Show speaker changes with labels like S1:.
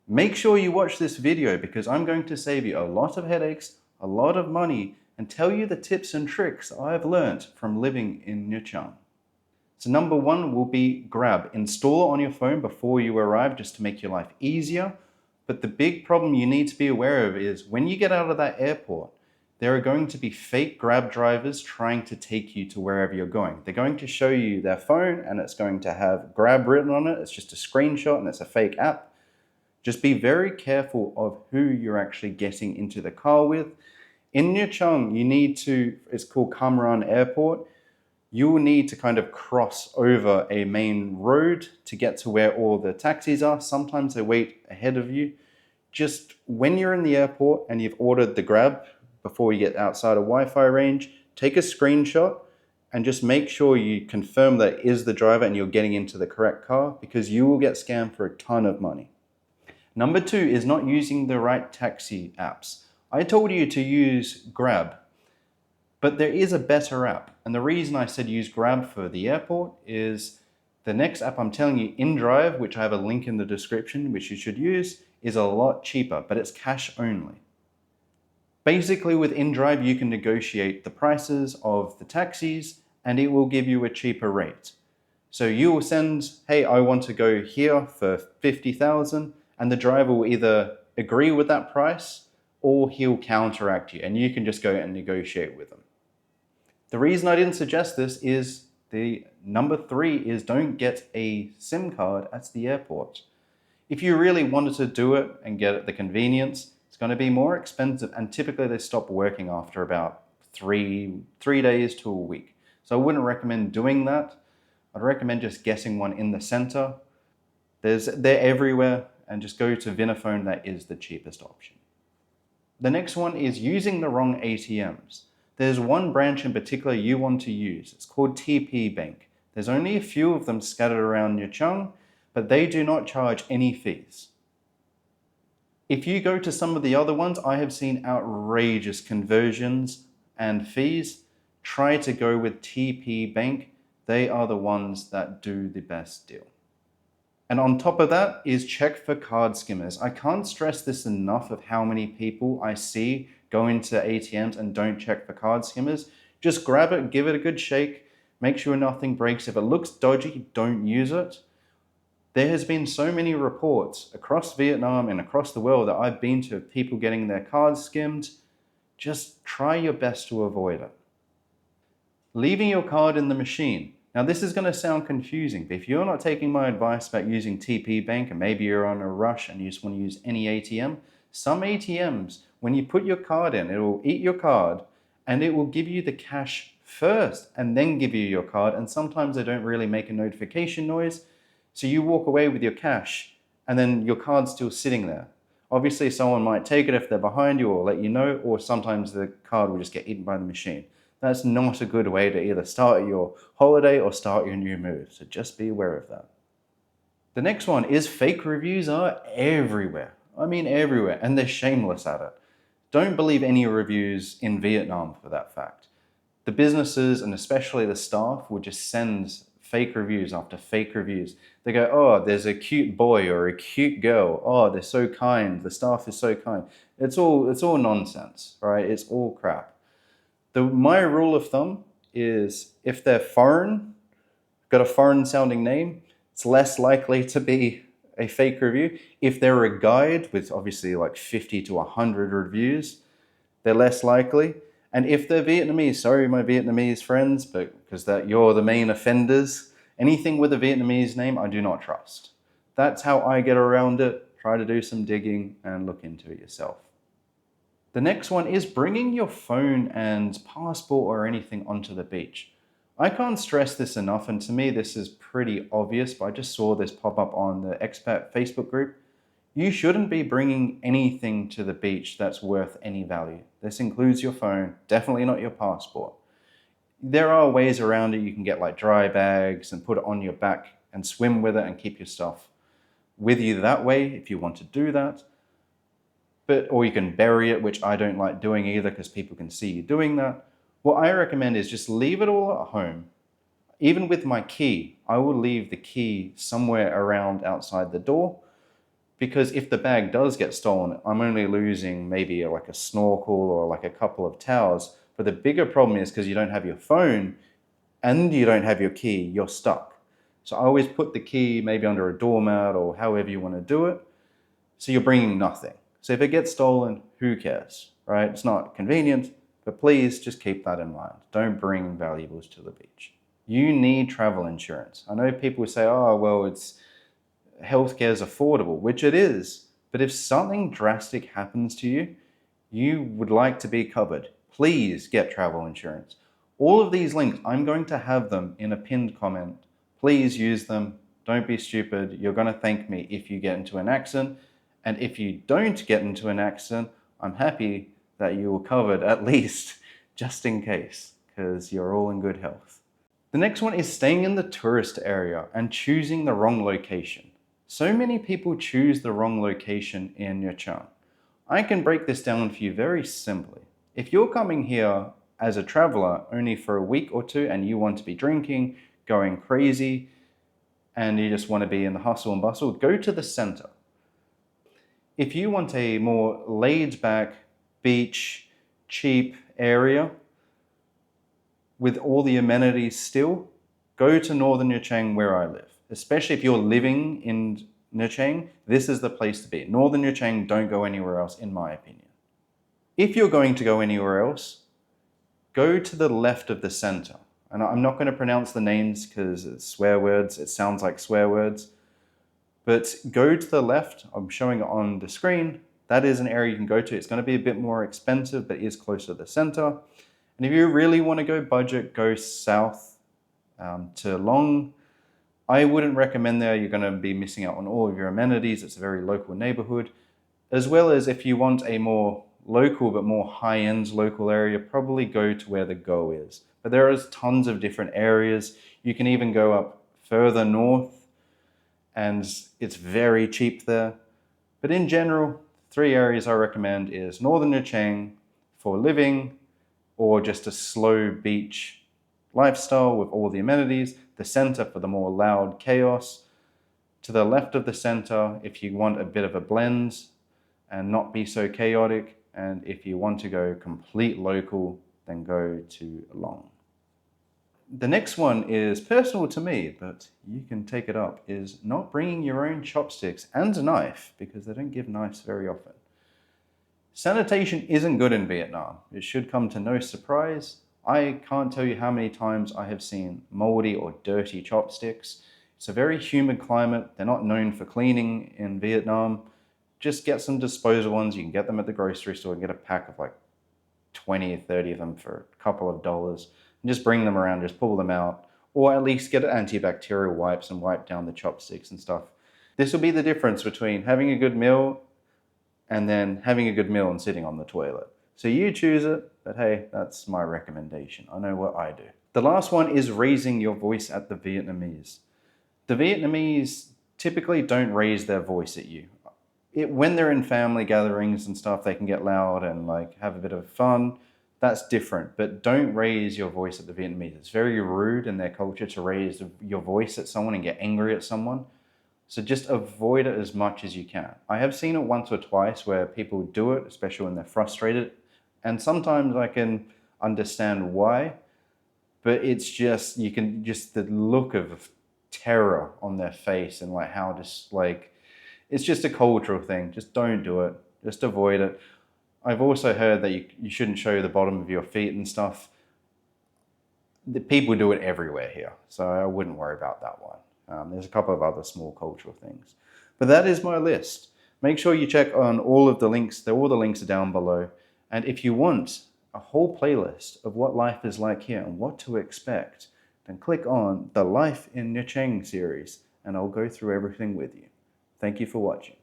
S1: Make sure you watch this video because I'm going to save you a lot of headaches, a lot of money, and tell you the tips and tricks I've learned from living in Nha Trang. So number one will be Grab. Install it on your phone before you arrive just to make your life easier. But the big problem you need to be aware of is when you get out of that airport, there are going to be fake Grab drivers trying to take you to wherever you're going. They're going to show you their phone and it's going to have Grab written on it. It's just a screenshot and it's a fake app. Just be very careful of who you're actually getting into the car with. In Nha Trang, it's called Cam Ranh Airport. You will need to kind of cross over a main road to get to where all the taxis are. Sometimes they wait ahead of you. Just when you're in the airport and you've ordered the Grab before you get outside of Wi-Fi range, take a screenshot and just make sure you confirm that it is the driver and you're getting into the correct car because you will get scammed for a ton of money. Number two is not using the right taxi apps. I told you to use Grab, but there is a better app. And the reason I said use Grab for the airport is the next app I'm telling you, Indrive, which I have a link in the description, which you should use, is a lot cheaper, but it's cash only. Basically with Indrive, you can negotiate the prices of the taxis and it will give you a cheaper rate. So you will send, hey, I want to go here for 50,000, and the driver will either agree with that price or he'll counteract you and you can just go and negotiate with them. The reason I didn't suggest this is the number three is don't get a SIM card at the airport. If you really wanted to do it and get the convenience, it's going to be more expensive and typically they stop working after about three days to a week. So I wouldn't recommend doing that. I'd recommend just getting one in the center. They're everywhere and just go to Vinaphone. That is the cheapest option. The next one is using the wrong ATMs. There's one branch in particular you want to use. It's called TP Bank. There's only a few of them scattered around Nha Trang, but they do not charge any fees. If you go to some of the other ones, I have seen outrageous conversions and fees. Try to go with TP Bank. They are the ones that do the best deal. And on top of that is check for card skimmers. I can't stress this enough of how many people I see go into ATMs and don't check for card skimmers. Just grab it, give it a good shake, make sure nothing breaks. If it looks dodgy, don't use it. There has been so many reports across Vietnam and across the world that I've been to of people getting their cards skimmed. Just try your best to avoid it. Leaving your card in the machine. Now this is going to sound confusing, but if you're not taking my advice about using TP Bank and maybe you're on a rush and you just want to use any ATM, some ATMs, when you put your card in, it will eat your card and it will give you the cash first and then give you your card. And sometimes they don't really make a notification noise. So you walk away with your cash and then your card's still sitting there. Obviously someone might take it if they're behind you or let you know, or sometimes the card will just get eaten by the machine. That's not a good way to either start your holiday or start your new move. So just be aware of that. The next one is fake reviews are everywhere. I mean everywhere, and they're shameless at it. Don't believe any reviews in Vietnam for that fact. The businesses and especially the staff will just send fake reviews after fake reviews. They go, oh, there's a cute boy or a cute girl. Oh, they're so kind. The staff is so kind. It's all nonsense, right? It's all crap. My rule of thumb is if they're foreign, got a foreign sounding name, it's less likely to be a fake review. If they're a guide with obviously like 50 to 100 reviews, they're less likely. And if they're Vietnamese, sorry my Vietnamese friends, but because you're the main offenders, anything with a Vietnamese name I do not trust. That's how I get around it. Try to do some digging and look into it yourself. The next one is bringing your phone and passport or anything onto the beach. I can't stress this enough, and to me this is pretty obvious, but I just saw this pop up on the expat Facebook group. You shouldn't be bringing anything to the beach that's worth any value. This includes your phone, definitely not your passport. There are ways around it. You can get like dry bags and put it on your back and swim with it and keep your stuff with you that way if you want to do that. Or you can bury it, which I don't like doing either because people can see you doing that. What I recommend is just leave it all at home. Even with my key, I will leave the key somewhere around outside the door. because if the bag does get stolen, I'm only losing maybe like a snorkel or like a couple of towels. But the bigger problem is because you don't have your phone and you don't have your key, you're stuck. So I always put the key maybe under a doormat or however you want to do it. So you're bringing nothing. So if it gets stolen, who cares, right? It's not convenient, but please just keep that in mind. Don't bring valuables to the beach. You need travel insurance. I know people say, oh, well, it's healthcare is affordable, which it is. But if something drastic happens to you, you would like to be covered. Please get travel insurance. All of these links, I'm going to have them in a pinned comment. Please use them. Don't be stupid. You're going to thank me if you get into an accident. And if you don't get into an accident, I'm happy that you were covered at least just in case, because you're all in good health. The next one is staying in the tourist area and choosing the wrong location. So many people choose the wrong location in Nha Trang. I can break this down for you very simply. If you're coming here as a traveler only for a week or two and you want to be drinking, going crazy, and you just want to be in the hustle and bustle, go to the center. If you want a more laid back, beach, cheap area with all the amenities still, go to Northern Nha Trang where I live. Especially if you're living in Nha Trang, this is the place to be. Northern Nha Trang, don't go anywhere else, in my opinion. If you're going to go anywhere else, go to the left of the center. And I'm not going to pronounce the names because it's swear words. It sounds like swear words. But go to the left. I'm showing it on the screen. That is an area you can go to. It's going to be a bit more expensive, but it is close to the center. And if you really want to go budget, go south to Long. I wouldn't recommend there. You're going to be missing out on all of your amenities. It's a very local neighborhood. As well as if you want a more local but more high-end local area, probably go to where the Go is. But there is tons of different areas. You can even go up further north and it's very cheap there. But in general, 3 areas I recommend is Northern Nha Trang for living or just a slow beach lifestyle with all the amenities, the center for the more loud chaos, to the left of the center if you want a bit of a blend and not be so chaotic, and if you want to go complete local, then go to Long. The next one is personal to me, but you can take it up, is not bringing your own chopsticks and a knife, because they don't give knives very often. Sanitation isn't good in Vietnam. It should come to no surprise. I can't tell you how many times I have seen moldy or dirty chopsticks. It's a very humid climate. They're not known for cleaning in Vietnam. Just get some disposable ones. You can get them at the grocery store and get a pack of like 20 or 30 of them for a couple of dollars. And just bring them around, just pull them out. Or at least get antibacterial wipes and wipe down the chopsticks and stuff. This will be the difference between having a good meal and then having a good meal and sitting on the toilet. So you choose it, but hey, that's my recommendation. I know what I do. The last one is raising your voice at the Vietnamese. The Vietnamese typically don't raise their voice at you. When they're in family gatherings and stuff, they can get loud and like have a bit of fun. That's different, but don't raise your voice at the Vietnamese. It's very rude in their culture to raise your voice at someone and get angry at someone. So just avoid it as much as you can. I have seen it once or twice where people do it, especially when they're frustrated. And sometimes I can understand why, but it's just, you can just the look of terror on their face and like how just like, it's just a cultural thing. Just don't do it. Just avoid it. I've also heard that you shouldn't show the bottom of your feet and stuff. The people do it everywhere here, so I wouldn't worry about that one. There's a couple of other small cultural things. But that is my list. Make sure you check on all of the links. All the links are down below. And if you want a whole playlist of what life is like here and what to expect, then click on the Life in Nha Trang series and I'll go through everything with you. Thank you for watching.